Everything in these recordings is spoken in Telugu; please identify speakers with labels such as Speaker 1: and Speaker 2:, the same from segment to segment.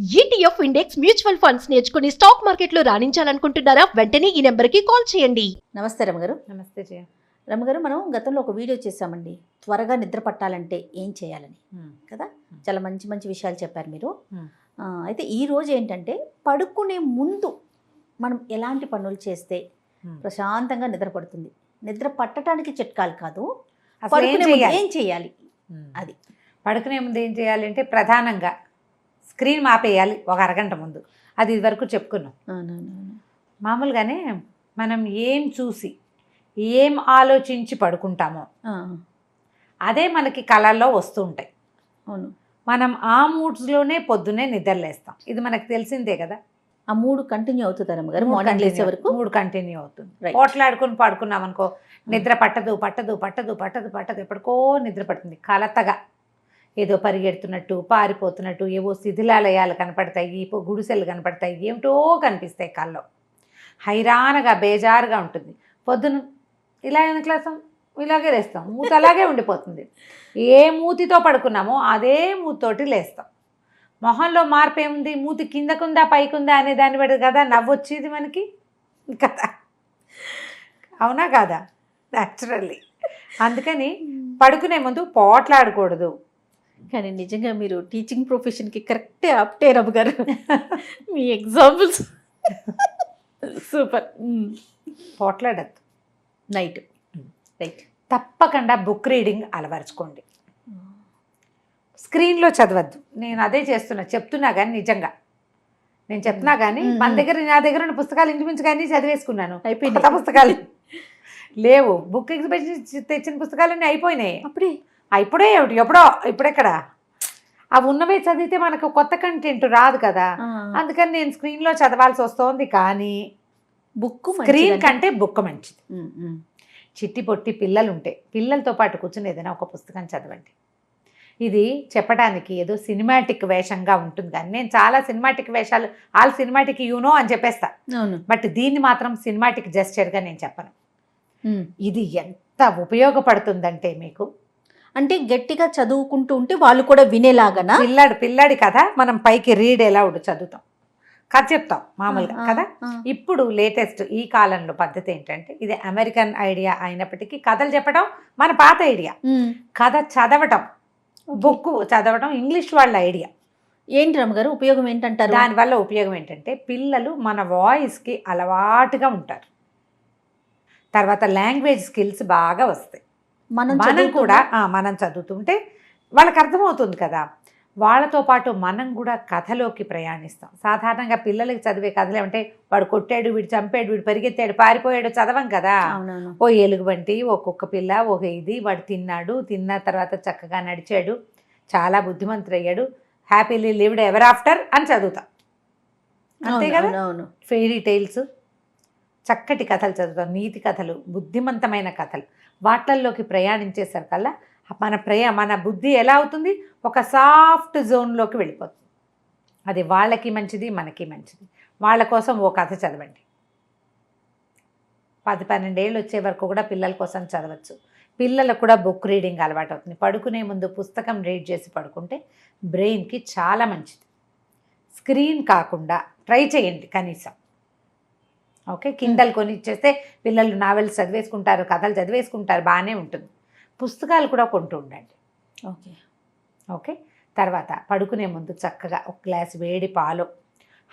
Speaker 1: ఈటీఎఫ్ ఇండెక్స్ మ్యూచువల్ ఫండ్స్ నేర్చుకుని స్టాక్ మార్కెట్లో రాణించాలనుకుంటున్నారా? వెంటనే ఈ నెంబర్కి కాల్ చేయండి.
Speaker 2: నమస్తే రమగారు.
Speaker 3: నమస్తే జయ.
Speaker 2: రమగారు, మనం గతంలో ఒక వీడియో చేసామండి, త్వరగా నిద్ర పట్టాలంటే ఏం చేయాలని కదా. చాలా మంచి మంచి విషయాలు చెప్పారు మీరు. అయితే ఈ రోజు ఏంటంటే, పడుకునే ముందు మనం ఎలాంటి పనులు చేస్తే ప్రశాంతంగా నిద్ర పడుతుంది? నిద్ర పట్టడానికి చిట్కాలు కాదు, పడుకునే ముందు ఏం చేయాలి అది.
Speaker 3: పడుకునే ముందు ఏం చేయాలి అంటే, ప్రధానంగా స్క్రీన్ ఆపేయాలి ఒక అరగంట ముందు. అది ఇదివరకు చెప్పుకున్నాం. మామూలుగానే మనం ఏం చూసి ఏం ఆలోచించి పడుకుంటామో అదే మనకి కళల్లో వస్తూ ఉంటాయి.
Speaker 2: అవును,
Speaker 3: మనం ఆ మూడ్స్లోనే పొద్దున్నే నిద్రలేస్తాం. ఇది మనకు తెలిసిందే కదా.
Speaker 2: ఆ మూడు కంటిన్యూ అవుతుంది రమగారు, మార్నింగ్ లేసే వరకు
Speaker 3: మూడు కంటిన్యూ అవుతుంది. పోట్లాడుకుని పడుకున్నాం అనుకో, నిద్ర పట్టదు పట్టదు పట్టదు పట్టదు పట్టదు, ఎప్పటికో నిద్ర పడుతుంది. కలతగా ఏదో పరిగెడుతున్నట్టు, పారిపోతున్నట్టు, ఏవో శిథిలాలయాలు కనపడతాయి, గుడిసెలు కనపడతాయి, ఏమిటో కనిపిస్తాయి కల్లో. హైరానగా బేజారుగా ఉంటుంది. పొద్దున ఇలా ఎందుకు లేస్తాం, ఇలాగే లేస్తాం, మూతి అలాగే ఉండిపోతుంది. ఏ మూతితో పడుకున్నామో అదే మూతితోటి లేస్తాం. మొహంలో మార్పు ఏముంది? మూతి కిందకుందా పైకుందా అనే దాన్ని బట్టి కదా నవ్వొచ్చేది మనకి కదా. అవునా కాదా? న్యాచురల్లీ. అందుకని పడుకునే ముందు పోట్లాడకూడదు.
Speaker 2: కానీ నిజంగా మీరు టీచింగ్ ప్రొఫెషన్కి కరెక్టే ఆప్టే రమగారు. మీ ఎగ్జాంపుల్స్ సూపర్.
Speaker 3: పోట్లాడద్దు
Speaker 2: నైట్. రైట్.
Speaker 3: తప్పకుండా బుక్ రీడింగ్ అలవరుచుకోండి. స్క్రీన్లో చదవద్దు. నేను అదే చెప్తున్నా కానీ నిజంగా నేను చెప్తున్నా కానీ నా దగ్గర ఉన్న పుస్తకాలు ఇంచుమించు కానీ చదివేసుకున్నాను. అయిపోయిన పుస్తకాలు లేవు. బుక్ ఎగ్జిబిషన్ తెచ్చిన పుస్తకాలన్నీ అయిపోయినాయి. ఇప్పుడే ఇప్పుడెక్కడ అవి ఉన్నవే చదివితే మనకు కొత్త కంటెంట్ రాదు కదా. అందుకని నేను స్క్రీన్లో చదవాల్సి వస్తుంది. కానీ
Speaker 2: బుక్
Speaker 3: స్క్రీన్ కంటే బుక్ మంచిది. చిట్టి పొట్టి పిల్లలు ఉంటే పిల్లలతో పాటు కూర్చుని ఏదైనా ఒక పుస్తకం చదవండి. ఇది చెప్పడానికి ఏదో సినిమాటిక్ వేషంగా ఉంటుంది, కానీ నేను చాలా సినిమాటిక్ వేషాలు ఆల్ సినిమాటిక్ అని చెప్పేస్తా. బట్ దీన్ని మాత్రం సినిమాటిక్ జెస్చర్గా నేను చెప్పను. ఇది ఎంత ఉపయోగపడుతుందంటే మీకు,
Speaker 2: అంటే గట్టిగా చదువుకుంటూ ఉంటే వాళ్ళు కూడా వినేలాగా.
Speaker 3: పిల్లాడి కథ మనం పైకి రీడ్ ఎలా ఉండి చదువుతాం, కథ చెప్తాం మామూలుగా కదా. ఇప్పుడు లేటెస్ట్ ఈ కాలంలో పద్ధతి ఏంటంటే, ఇది అమెరికన్ ఐడియా అయినప్పటికీ కథలు చెప్పడం మన పాత ఐడియా. కథ చదవటం, బుక్ చదవడం ఇంగ్లీష్ వాళ్ళ ఐడియా.
Speaker 2: ఏంటి రమగారు ఉపయోగం ఏంటంటారు?
Speaker 3: దానివల్ల ఉపయోగం ఏంటంటే, పిల్లలు మన వాయిస్కి అలవాటుగా ఉంటారు. తర్వాత లాంగ్వేజ్ స్కిల్స్ బాగా వస్తాయి. మనం చదువుతుంటే వాళ్ళకి అర్థమవుతుంది కదా. వాళ్ళతో పాటు మనం కూడా కథలోకి ప్రయాణిస్తాం. సాధారణంగా పిల్లలకి చదివే కథలు ఏమంటే, వాడు కొట్టాడు, వీడు చంపాడు, వీడు పరిగెత్తాడు, పారిపోయాడు చదవం కదా. ఓ ఎలుగుబంటి, ఓ కుక్క పిల్ల, ఒక ఇది, వాడు తిన్న తర్వాత చక్కగా నడిచాడు, చాలా బుద్ధిమంతుడయ్యాడు, హ్యాపీలీ లివ్డ్ ఎవర్ ఆఫ్టర్ అని చదువుతాం. అంతే కదా. ఫెయిరీ టైల్స్, చక్కటి కథలు చదువుతాం, నీతి కథలు, బుద్ధిమంతమైన కథలు. వాటిల్లోకి ప్రయాణించేసరికల్లా మన బుద్ధి ఎలా అవుతుంది? ఒక సాఫ్ట్ జోన్లోకి వెళ్ళిపోతుంది. అది వాళ్ళకి మంచిది, మనకి మంచిది. వాళ్ళ కోసం ఓ కథ చదవండి. 10-12 ఏళ్ళు వచ్చే వరకు కూడా పిల్లల కోసం చదవచ్చు. పిల్లలకు కూడా బుక్ రీడింగ్ అలవాటు అవుతుంది. పడుకునే ముందు పుస్తకం రీడ్ చేసి పడుకుంటే బ్రెయిన్కి చాలా మంచిది. స్క్రీన్ కాకుండా ట్రై చేయండి కనీసం. ఓకే, కిండల్ కొని ఇచ్చేస్తే పిల్లలు నావెల్స్ చదివేసుకుంటారు, కథలు చదివేసుకుంటారు, బాగానే ఉంటుంది. పుస్తకాలు కూడా కొంటూ ఉండండి. ఓకే. తర్వాత పడుకునే ముందు చక్కగా ఒక గ్లాస్ వేడి పాలు,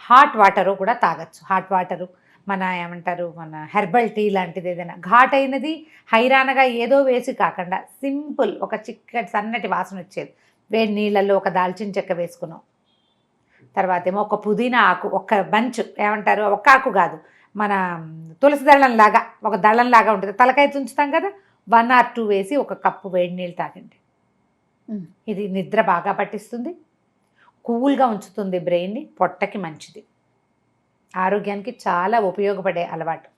Speaker 3: హాట్ వాటరు కూడా తాగొచ్చు. హాట్ వాటరు మన హెర్బల్ టీ లాంటిది ఏదైనా ఘాట్ అయినది హైరానగా ఏదో వేసి కాకుండా సింపుల్, ఒక చిక్కటి సన్నటి వాసన వచ్చేది వేడి నీళ్ళల్లో ఒక దాల్చిన చెక్క వేసుకున్నాం. తర్వాత ఏమో ఒక పుదీనా ఆకు, ఒక బంచ్ ఒక్క ఆకు కాదు, మన తులసి దళంలాగా ఒక దళంలాగా ఉంటుంది, తలకాయ తుంచుతాం కదా, 1 or 2 వేసి ఒక కప్పు వేడి నీళ్ళు తాగండి. ఇది నిద్ర బాగా పట్టిస్తుంది, కూల్గా ఉంచుతుంది బ్రెయిన్ని, పొట్టకి మంచిది, ఆరోగ్యానికి చాలా ఉపయోగపడే అలవాటు.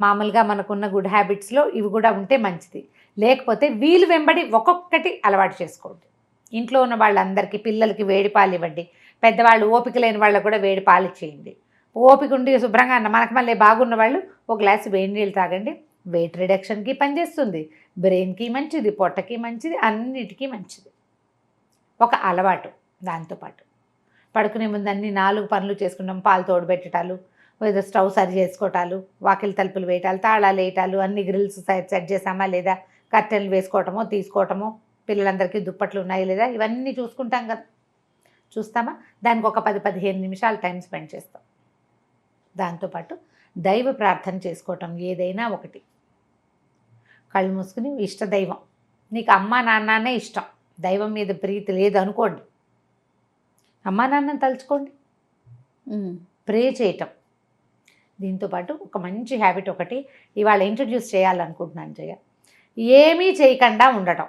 Speaker 3: మామూలుగా మనకున్న గుడ్ హ్యాబిట్స్లో ఇవి కూడా ఉంటే మంచిది. లేకపోతే వీలు వెంబడి ఒక్కొక్కటి అలవాటు చేసుకోండి. ఇంట్లో ఉన్న వాళ్ళందరికీ పిల్లలకి వేడి పాలు ఇవ్వండి. పెద్దవాళ్ళు ఓపిక లేని వాళ్ళకు కూడా వేడి పాలు ఇచ్చేయండి. ఓపిక ఉండి శుభ్రంగా మనకు మళ్ళీ బాగున్న వాళ్ళు ఒక గ్లాసు వేడి నీళ్ళు తాగండి. వెయిట్ రిడక్షన్కి పనిచేస్తుంది, బ్రెయిన్కి మంచిది, పొట్టకి మంచిది, అన్నిటికీ మంచిది. ఒక అలవాటు. దాంతోపాటు పడుకునే ముందు అన్ని 4 పనులు చేసుకుంటాం. పాలు తోడుపెట్టడాలు, ఏదో స్టవ్ సరి చేసుకోవటాలు, వాకిలి తలుపులు వేయటాలు, తాళాలు వేయటాలు, అన్ని గ్రిల్స్ సెట్ చేసామా లేదా, కర్టెన్లు వేసుకోవటమో తీసుకోవటమో, పిల్లలందరికీ దుప్పట్లు ఉన్నాయి లేదా, ఇవన్నీ చూసుకుంటాం కదా. చూస్తామా? దానికి ఒక 10-15 నిమిషాలు టైం స్పెండ్ చేస్తాం. దాంతోపాటు దైవ ప్రార్థన చేసుకోవటం ఏదైనా ఒకటి. కళ్ళు మూసుకుని ఇష్ట దైవం, నీకు అమ్మా నాన్ననే ఇష్టం, దైవం మీద ప్రీతి లేదు అనుకోండి, అమ్మా నాన్నని తలుచుకోండి, ప్రే చేయటం. దీంతోపాటు ఒక మంచి హ్యాబిట్ ఒకటి ఇవాళ ఇంట్రడ్యూస్ చేయాలనుకుంటున్నాను జయ. ఏమీ చేయకుండా ఉండటం.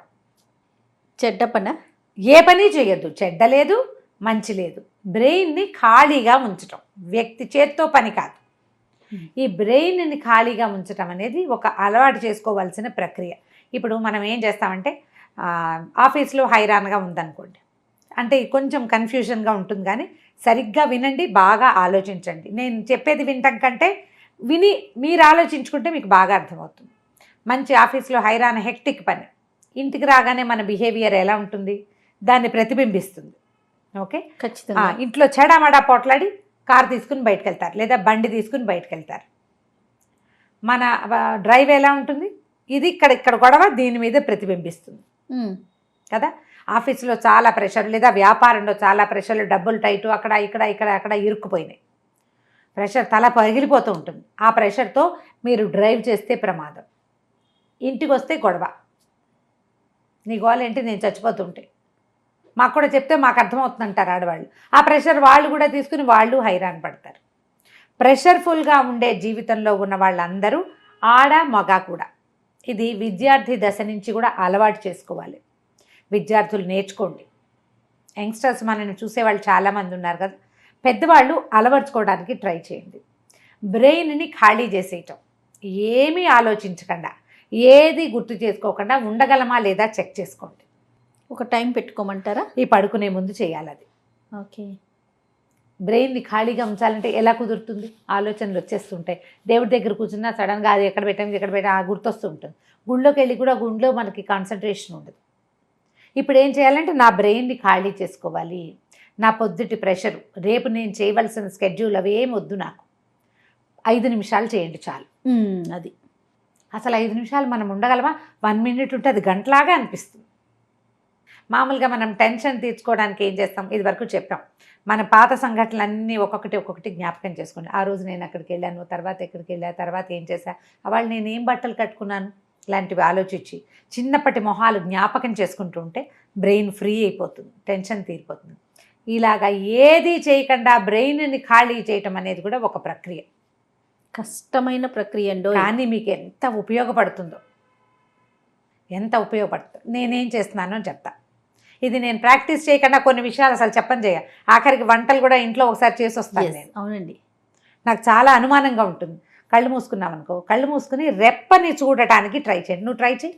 Speaker 2: చెడ్డ పన
Speaker 3: ఏ పని చేయొద్దు, చెడ్డ లేదు మంచి లేదు. బ్రెయిన్ని ఖాళీగా ఉంచటం, వ్యక్తి చేత్తో పని కాదు. ఈ బ్రెయిన్ని ఖాళీగా ఉంచటం అనేది ఒక అలవాటు చేసుకోవాల్సిన ప్రక్రియ. ఇప్పుడు మనం ఏం చేస్తామంటే ఆఫీస్లో హైరాన్గా ఉందనుకోండి, అంటే కొంచెం కన్ఫ్యూజన్గా ఉంటుంది, కానీ సరిగ్గా వినండి, బాగా ఆలోచించండి. నేను చెప్పేది వినటం కంటే విని మీరు ఆలోచించుకుంటే మీకు బాగా అర్థమవుతుంది. మంచి ఆఫీస్లో హైరాన్ హెక్టిక్ పని, ఇంటికి రాగానే మన బిహేవియర్ ఎలా ఉంటుంది దాన్ని ప్రతిబింబిస్తుంది. ఓకే,
Speaker 2: ఖచ్చితంగా.
Speaker 3: ఇంట్లో చెడామడా పోట్లాడి కారు తీసుకుని బయటకు వెళ్తారు, లేదా బండి తీసుకుని బయటకు వెళ్తారు. మన డ్రైవ్ ఎలా ఉంటుంది, ఇది ఇక్కడ గొడవ దీని మీద ప్రతిబింబిస్తుంది కదా. ఆఫీసులో చాలా ప్రెషర్, లేదా వ్యాపారంలో చాలా ప్రెషర్లు, డబ్బులు టైటు, అక్కడ ఇరుక్కుపోయినాయి, ప్రెషర్ తల పగిలిపోతూ ఉంటుంది. ఆ ప్రెషర్తో మీరు డ్రైవ్ చేస్తే ప్రమాదం. ఇంటికి వస్తే గొడవ, నీ గోల ఏంటి, నేను చచ్చిపోతుంటే మాకు కూడా చెప్తే మాకు అర్థమవుతుందంటారు ఆడవాళ్ళు. ఆ ప్రెషర్ వాళ్ళు కూడా తీసుకుని వాళ్ళు హైరాన్ పడతారు. ప్రెషర్ఫుల్గా ఉండే జీవితంలో ఉన్న వాళ్ళందరూ ఆడ మగ కూడా, ఇది విద్యార్థి దశ నుంచి కూడా అలవాటు చేసుకోవాలి. విద్యార్థులు నేర్చుకోండి. యంగ్స్టర్స్ మనల్ని చూసేవాళ్ళు చాలామంది ఉన్నారు కదా, పెద్దవాళ్ళు అలవర్చుకోవడానికి ట్రై చేయండి. బ్రెయిన్ని ఖాళీ చేసేయటం, ఏమీ ఆలోచించకుండా, ఏది గుర్తు చేసుకోకుండా ఉండగలమా లేదా చెక్ చేసుకోండి.
Speaker 2: ఒక టైం పెట్టుకోమంటారా?
Speaker 3: ఈ పడుకునే ముందు చేయాలి అది.
Speaker 2: ఓకే.
Speaker 3: బ్రెయిన్ని ఖాళీగా ఉంచాలంటే ఎలా కుదురుతుంది? ఆలోచనలు వచ్చేస్తుంటాయి. దేవుడి దగ్గర కూర్చున్నా సడన్గా అది ఎక్కడ పెట్టాం గుర్తొస్తూ ఉంటుంది. గుళ్ళోకి వెళ్ళి కూడా గుండెలో మనకి కాన్సన్ట్రేషన్ ఉండదు. ఇప్పుడు ఏం చేయాలంటే నా బ్రెయిన్ని ఖాళీ చేసుకోవాలి. నా పొద్దుటి ప్రెషరు, రేపు నేను చేయవలసిన స్కెడ్యూల్ అవి ఏం వద్దు, నాకు 5 నిమిషాలు చేయండి చాలు.
Speaker 2: అది
Speaker 3: అసలు 5 నిమిషాలు మనం ఉండగలమా? 1 మినిట్ ఉంటే అది గంటలాగా అనిపిస్తుంది. మామూలుగా మనం టెన్షన్ తీర్చుకోవడానికి ఏం చేస్తాం, ఇది వరకు చెప్పాం. మన పాత సంఘటనలన్నీ ఒక్కొక్కటి జ్ఞాపకం చేసుకోండి. ఆ రోజు నేను అక్కడికి వెళ్ళాను, తర్వాత ఎక్కడికి వెళ్ళా, తర్వాత ఏం చేశా, వాళ్ళు నేను ఏం బట్టలు కట్టుకున్నాను, ఇలాంటివి ఆలోచించి చిన్నప్పటి మొహాలు జ్ఞాపకం చేసుకుంటూ ఉంటే బ్రెయిన్ ఫ్రీ అయిపోతుంది, టెన్షన్ తీరిపోతుంది. ఇలాగా ఏది చేయకుండా బ్రెయిన్ని ఖాళీ చేయటం అనేది కూడా ఒక ప్రక్రియ,
Speaker 2: కష్టమైన ప్రక్రియ అండి.
Speaker 3: కానీ మీకు ఎంత ఉపయోగపడుతుందో, నేనేం చేస్తున్నానో చెప్తా. ఇది నేను ప్రాక్టీస్ చేయకుండా కొన్ని విషయాలు అసలు చెప్పని చేయ, ఆఖరికి వంటలు కూడా ఇంట్లో ఒకసారి చేసి వస్తాను నేను.
Speaker 2: అవునండి.
Speaker 3: నాకు చాలా అనుమానంగా ఉంటుంది. కళ్ళు మూసుకున్నాం అనుకో, కళ్ళు మూసుకుని రెప్పని చూడటానికి ట్రై చేయండి. నువ్వు ట్రై చేయి.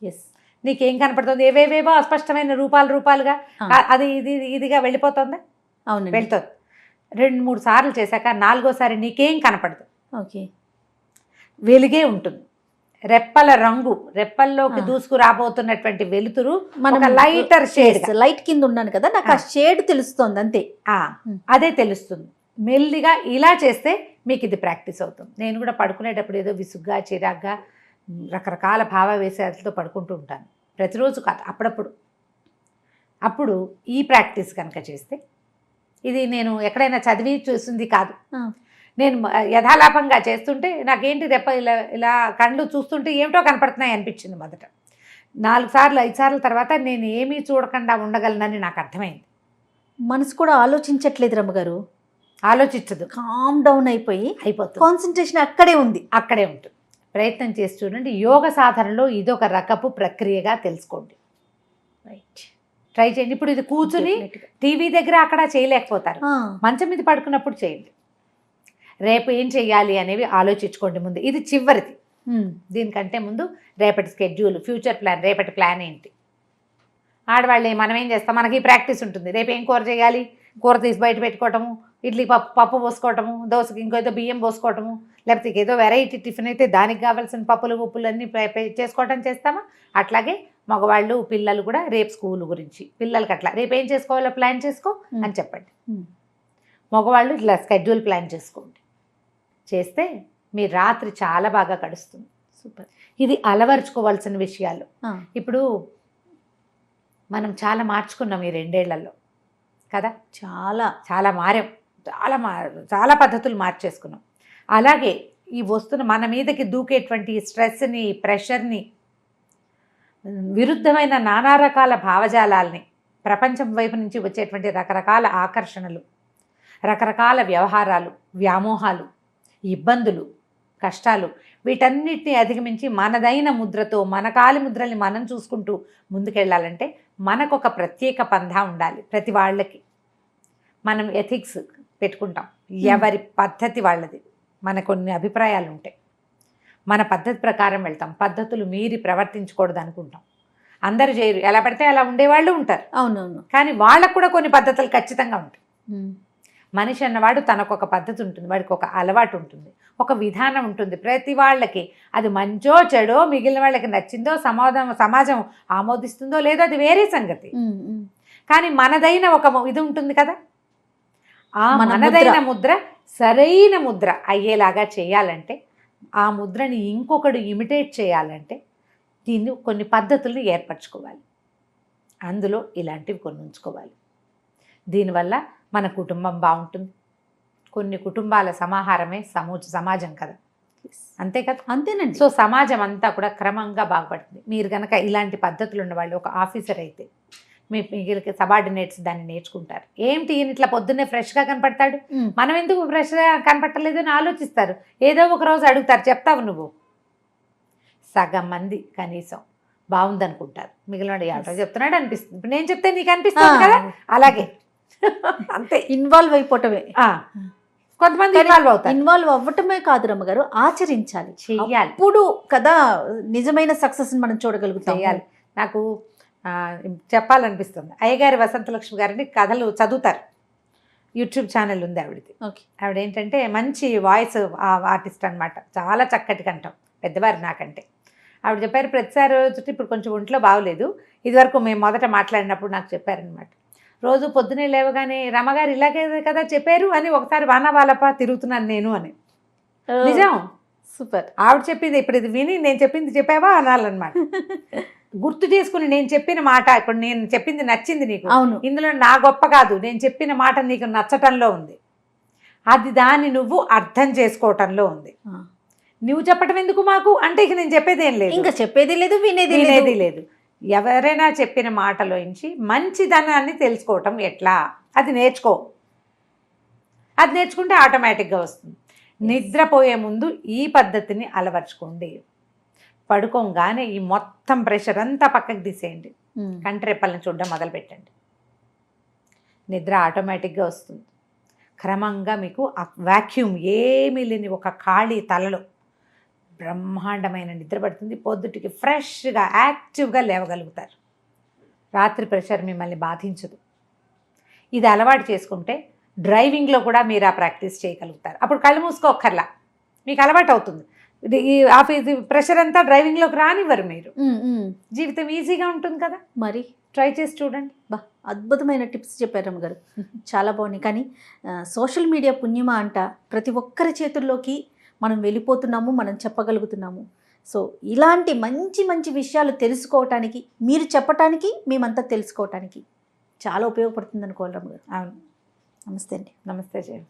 Speaker 2: ఎస్.
Speaker 3: నీకేం కనపడుతుంది? ఏవేవేవో అస్పష్టమైన రూపాలుగా అది ఇదిగా వెళ్ళిపోతుందా?
Speaker 2: అవునండి,
Speaker 3: వెళ్తుంది. 2-3 సార్లు చేశాక 4వసారి నీకేం కనపడదు.
Speaker 2: ఓకే.
Speaker 3: వెలుగే ఉంటుంది. రెప్పల రంగు, రెప్పల్లోకి దూసుకు రాబోతున్నటువంటి వెలుతురు మన లైటర్ షేడ్,
Speaker 2: లైట్ కింద ఉన్నాను కదా, నాకు ఆ షేడ్ తెలుస్తుంది అంతే.
Speaker 3: అదే తెలుస్తుంది. మెల్లిగా ఇలా చేస్తే మీకు ఇది ప్రాక్టీస్ అవుతుంది. నేను కూడా పడుకునేటప్పుడు ఏదో విసుగ్గా, చిరాగ్గా, రకరకాల భావావేశాలతో పడుకుంటూ ఉంటాను. ప్రతిరోజు కాదు, అప్పుడు ఈ ప్రాక్టీస్ కనుక చేస్తే, ఇది నేను ఎక్కడైనా చదివి చూసింది కాదు, నేను యథాలాపంగా చేస్తుంటే నాకేంటి రెప్ప ఇలా కళ్ళు చూస్తుంటే ఏమిటో కనపడుతున్నాయి అనిపించింది మొదట. 4 సార్లు 5 సార్ల తర్వాత నేను ఏమీ చూడకుండా ఉండగలనని నాకు అర్థమైంది.
Speaker 2: మనసు కూడా ఆలోచించట్లేదు రమ్మగారు,
Speaker 3: ఆలోచించదు,
Speaker 2: కామ్ డౌన్ అయిపోతుంది, కాన్సన్ట్రేషన్ అక్కడే
Speaker 3: ఉంటుంది. ప్రయత్నం చేసి చూడండి. యోగ సాధనలో ఇదొక రకపు ప్రక్రియగా తెలుసుకోండి.
Speaker 2: రైట్,
Speaker 3: ట్రై చేయండి. ఇప్పుడు ఇది కూర్చుని టీవీ దగ్గర అక్కడ చేయలేకపోతారు, మంచం మీద పడుకున్నప్పుడు చేయండి. రేపు ఏం చెయ్యాలి అనేవి ఆలోచించుకోండి ముందు. ఇది చివరిది. దీనికంటే ముందు రేపటి స్కెడ్యూల్, ఫ్యూచర్ ప్లాన్, రేపటి ప్లాన్ ఏంటి. ఆడవాళ్ళే మనం ఏం చేస్తాం, మనకి ప్రాక్టీస్ ఉంటుంది. రేపు ఏం కూర చేయాలి, కూర తీసి బయట పెట్టుకోవటము, ఇడ్లీ పప్పు పోసుకోవటము, దోశకి ఇంకేదో బియ్యం పోసుకోవటము, లేకపోతే ఏదో వెరైటీ టిఫిన్ అయితే దానికి కావాల్సిన పప్పులు ఉప్పులు అన్నీ చేసుకోవటం చేస్తామా. అట్లాగే మగవాళ్ళు పిల్లలు కూడా రేపు స్కూల్ గురించి పిల్లలకి అట్లా రేపు ఏం చేసుకోవాలో ప్లాన్ చేసుకో అని చెప్పండి. మగవాళ్ళు ఇట్లా స్కెడ్యూల్ ప్లాన్ చేసుకోండి. చేస్తే మీ రాత్రి చాలా బాగా గడుస్తుంది.
Speaker 2: సూపర్.
Speaker 3: ఇది అలవర్చుకోవాల్సిన విషయాలు. ఇప్పుడు మనం చాలా మార్చుకున్నాం ఈ 2 ఏళ్లలో కదా,
Speaker 2: చాలా
Speaker 3: చాలా మారాం, చాలా పద్ధతులు మార్చేసుకున్నాం. అలాగే ఈ వస్తున్న మన మీదకి దూకేటువంటి స్ట్రెస్ని, ప్రెషర్ని, విరుద్ధమైన నానా రకాల భావజాలాల్ని, ప్రపంచం వైపు నుంచి వచ్చేటువంటి రకరకాల ఆకర్షణలు, రకరకాల వ్యవహారాలు, వ్యామోహాలు, ఇబ్బందులు, కష్టాలు, వీటన్నిటిని అధిగమించి మనదైన ముద్రతో మన కాలి ముద్రల్ని మనం చూసుకుంటూ ముందుకెళ్ళాలంటే మనకొక ప్రత్యేక పంధా ఉండాలి. ప్రతి వాళ్ళకి మనం ఎథిక్స్ పెట్టుకుంటాం, ఎవరి పద్ధతి వాళ్ళది. మన కొన్ని అభిప్రాయాలు ఉంటాయి, మన పద్ధతి ప్రకారం వెళ్తాం. పద్ధతులు మీరి ప్రవర్తించకూడదు అనుకుంటాం. అందరూ చేయరు, ఎలా పడితే అలా ఉండేవాళ్ళు ఉంటారు.
Speaker 2: అవునవును.
Speaker 3: కానీ వాళ్ళకు కూడా కొన్ని పద్ధతులు ఖచ్చితంగా ఉంటాయి. మనిషి అన్నవాడు తనకొక పద్ధతి ఉంటుంది, వాడికి ఒక అలవాటు ఉంటుంది, ఒక విధానం ఉంటుంది ప్రతి వాళ్ళకి. అది మంచో చెడో మిగిలిన వాళ్ళకి నచ్చిందో సమాజం ఆమోదిస్తుందో లేదో అది వేరే సంగతి. కానీ మనదైన ఒక ఇది ఉంటుంది కదా, ఆ మనదైన ముద్ర సరైన ముద్ర అయ్యేలాగా చేయాలంటే, ఆ ముద్రని ఇంకొకడు ఇమిటేట్ చేయాలంటే దీన్ని కొన్ని పద్ధతులను ఏర్పరచుకోవాలి. అందులో ఇలాంటివి కొన్ని ఉంచుకోవాలి. దీనివల్ల మన కుటుంబం బాగుంటుంది. కొన్ని కుటుంబాల సమాహారమే సమాజం కదా, అంతే కదా.
Speaker 2: అంతేనండి.
Speaker 3: సో సమాజం అంతా కూడా క్రమంగా బాగుపడుతుంది. మీరు కనుక ఇలాంటి పద్ధతులు ఉన్నవాళ్ళు, ఒక ఆఫీసర్ అయితే మీ మిగిలిన సబార్డినేట్స్ దాన్ని నేర్చుకుంటారు. ఏంటి ఈయన ఇట్లా పొద్దున్నే ఫ్రెష్గా కనపడతాడు, మనం ఎందుకు ఫ్రెష్గా కనపడలేదు అని ఆలోచిస్తారు. ఏదో ఒక రోజు అడుగుతారు, చెప్తావు నువ్వు. సగం మంది కనీసం బాగుందనుకుంటారు, మిగిలిన ఆటో చెప్తున్నాడు అనిపిస్తుంది. ఇప్పుడు నేను చెప్తే నీకు అనిపిస్తుంది కదా, అలాగే అంతే.
Speaker 2: ఇన్వాల్వ్ అయిపోవటమే.
Speaker 3: కొంతమంది ఇన్వాల్వ్ అవుతారు.
Speaker 2: ఇన్వాల్వ్ అవ్వటమే కాదు రమ్మగారు, ఆచరించాలి,
Speaker 3: చెయ్యాలి.
Speaker 2: ఇప్పుడు కదా నిజమైన సక్సెస్ మనం చూడగలుగుతాం.
Speaker 3: చెయ్యాలి. నాకు చెప్పాలనిపిస్తుంది. అయ్యగారి వసంతలక్ష్మి గారిని కథలు చదువుతారు, యూట్యూబ్ ఛానల్ ఉంది ఆవిడది. ఆవిడ ఏంటంటే మంచి వాయిస్ ఆర్టిస్ట్ అనమాట, చాలా చక్కటి కంఠం, పెద్దవారు నాకంటే. ఆవిడ చెప్పారు ప్రతిసారి రోజు, ఇప్పుడు కొంచెం ఒంట్లో బాగోలేదు, ఇదివరకు మేము మొదట మాట్లాడినప్పుడు నాకు చెప్పారనమాట, రోజు పొద్దునే లేవగానే రమగారు ఇలాగే కదా చెప్పారు అని ఒకసారి వానవాలప తిరుగుతున్నాను నేను అని. నిజం,
Speaker 2: సూపర్.
Speaker 3: ఆవిడ చెప్పింది ఇప్పుడు ఇది విని నేను చెప్పింది చెప్పావా అనాలన్నమాట. గుర్తు చేసుకుని నేను చెప్పిన మాట, ఇప్పుడు నేను చెప్పింది నచ్చింది నీకు,
Speaker 2: అవును,
Speaker 3: ఇందులో నా గొప్ప కాదు, నేను చెప్పిన మాట నీకు నచ్చటంలో ఉంది, అది దాన్ని నువ్వు అర్థం చేసుకోవటంలో ఉంది. నువ్వు చెప్పటం ఎందుకు మాకు అంటే ఇక నేను చెప్పేది ఏం లేదు,
Speaker 2: ఇంకా చెప్పేది లేదు, వినేది
Speaker 3: లేదు. ఎవరైనా చెప్పిన మాటలోంచి మంచిదనాన్ని తెలుసుకోవటం ఎట్లా, అది నేర్చుకో. అది నేర్చుకుంటే ఆటోమేటిక్గా వస్తుంది. నిద్రపోయే ముందు ఈ పద్ధతిని అలవర్చుకోండి. పడుకోగానే ఈ మొత్తం ప్రెషర్ అంతా పక్కకు తీసేయండి, కంటిరెప్పలను చూడడం మొదలుపెట్టండి. నిద్ర ఆటోమేటిక్గా వస్తుంది. క్రమంగా మీకు ఆ వాక్యూమ్ ఏమీ లేని ఒక ఖాళీ తలలో బ్రహ్మాండమైన నిద్ర పడుతుంది. పొద్దుటికి ఫ్రెష్గా యాక్టివ్గా లేవగలుగుతారు. రాత్రి ప్రెషర్ మిమ్మల్ని బాధించదు. ఇది అలవాటు చేసుకుంటే డ్రైవింగ్లో కూడా మీరు ఆ ప్రాక్టీస్ చేయగలుగుతారు. అప్పుడు కళ్ళు మూసుకోక్కర్లా, మీకు అలవాటు అవుతుంది. ఈ ఆఫీస్ ప్రెషర్ అంతా డ్రైవింగ్లోకి రానివ్వరు మీరు, జీవితం ఈజీగా ఉంటుంది కదా.
Speaker 2: మరి
Speaker 3: ట్రై చేసి చూడండి.
Speaker 2: అద్భుతమైన టిప్స్ చెప్పారు రమ్మగారు, చాలా బాగున్నాయి. కానీ సోషల్ మీడియా పుణ్యమా అంట, ప్రతి ఒక్కరి చేతుల్లోకి మనం వెళ్ళిపోతున్నాము, మనం చెప్పగలుగుతున్నాము. సో ఇలాంటి మంచి మంచి విషయాలు తెలుసుకోవటానికి, మీరు చెప్పటానికి, మేమంతా తెలుసుకోవటానికి చాలా ఉపయోగపడుతుంది అనుకోవాలి రమ్మగారు.
Speaker 3: అవును.
Speaker 2: నమస్తే అండి.
Speaker 3: నమస్తే జయ.